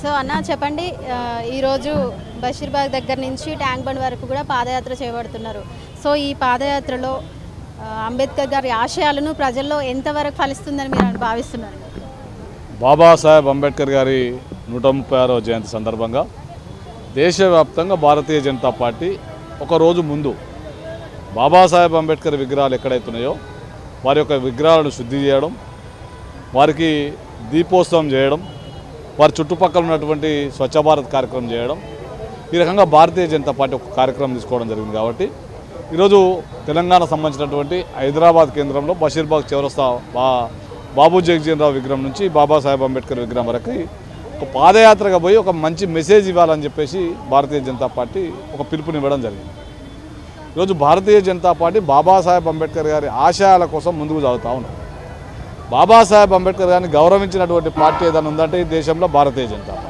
So అన్న చెప్పండి, ఈరోజు బషీర్బాగ్ దగ్గర నుంచి ట్యాంక్ బండ్ వరకు కూడా పాదయాత్ర చేపడుతున్నారు. సో ఈ పాదయాత్రలో అంబేద్కర్ గారి ఆశయాలను ప్రజల్లో ఎంతవరకు ఫలిస్తుందని మీరు భావిస్తున్నారు? బాబాసాహెబ్ అంబేద్కర్ గారి 136వ జయంతి సందర్భంగా దేశవ్యాప్తంగా భారతీయ జనతా పార్టీ ఒక రోజు ముందు బాబాసాహెబ్ అంబేద్కర్ విగ్రహాలు ఎక్కడైతున్నాయో వారి యొక్క విగ్రహాలను శుద్ధి చేయడం, వారికి దీపోత్సవం చేయడం, వారి చుట్టుపక్కల ఉన్నటువంటి స్వచ్ఛ భారత్ కార్యక్రమం చేయడం, ఈ రకంగా భారతీయ జనతా పార్టీ ఒక కార్యక్రమం తీసుకోవడం జరిగింది. కాబట్టి ఈరోజు తెలంగాణ సంబంధించినటువంటి హైదరాబాద్ కేంద్రంలో బషీర్బాగ్ చౌరస్తా బాబు జగజీవన్ రావు విగ్రహం నుంచి బాబాసాహెబ్ అంబేద్కర్ విగ్రహం వరకు ఒక పాదయాత్రగా పోయి ఒక మంచి మెసేజ్ ఇవ్వాలని చెప్పేసి భారతీయ జనతా పార్టీ ఒక పిలుపునివ్వడం జరిగింది. ఈరోజు భారతీయ జనతా పార్టీ బాబాసాహెబ్ అంబేద్కర్ గారి ఆశయాల కోసం ముందుకు సాగుతూ ఉన్నాం. బాబాసాహెబ్ అంబేద్కర్ గారిని గౌరవించినటువంటి పార్టీ ఏదైనా ఉందంటే ఈ దేశంలో భారతీయ జనతా పార్టీ.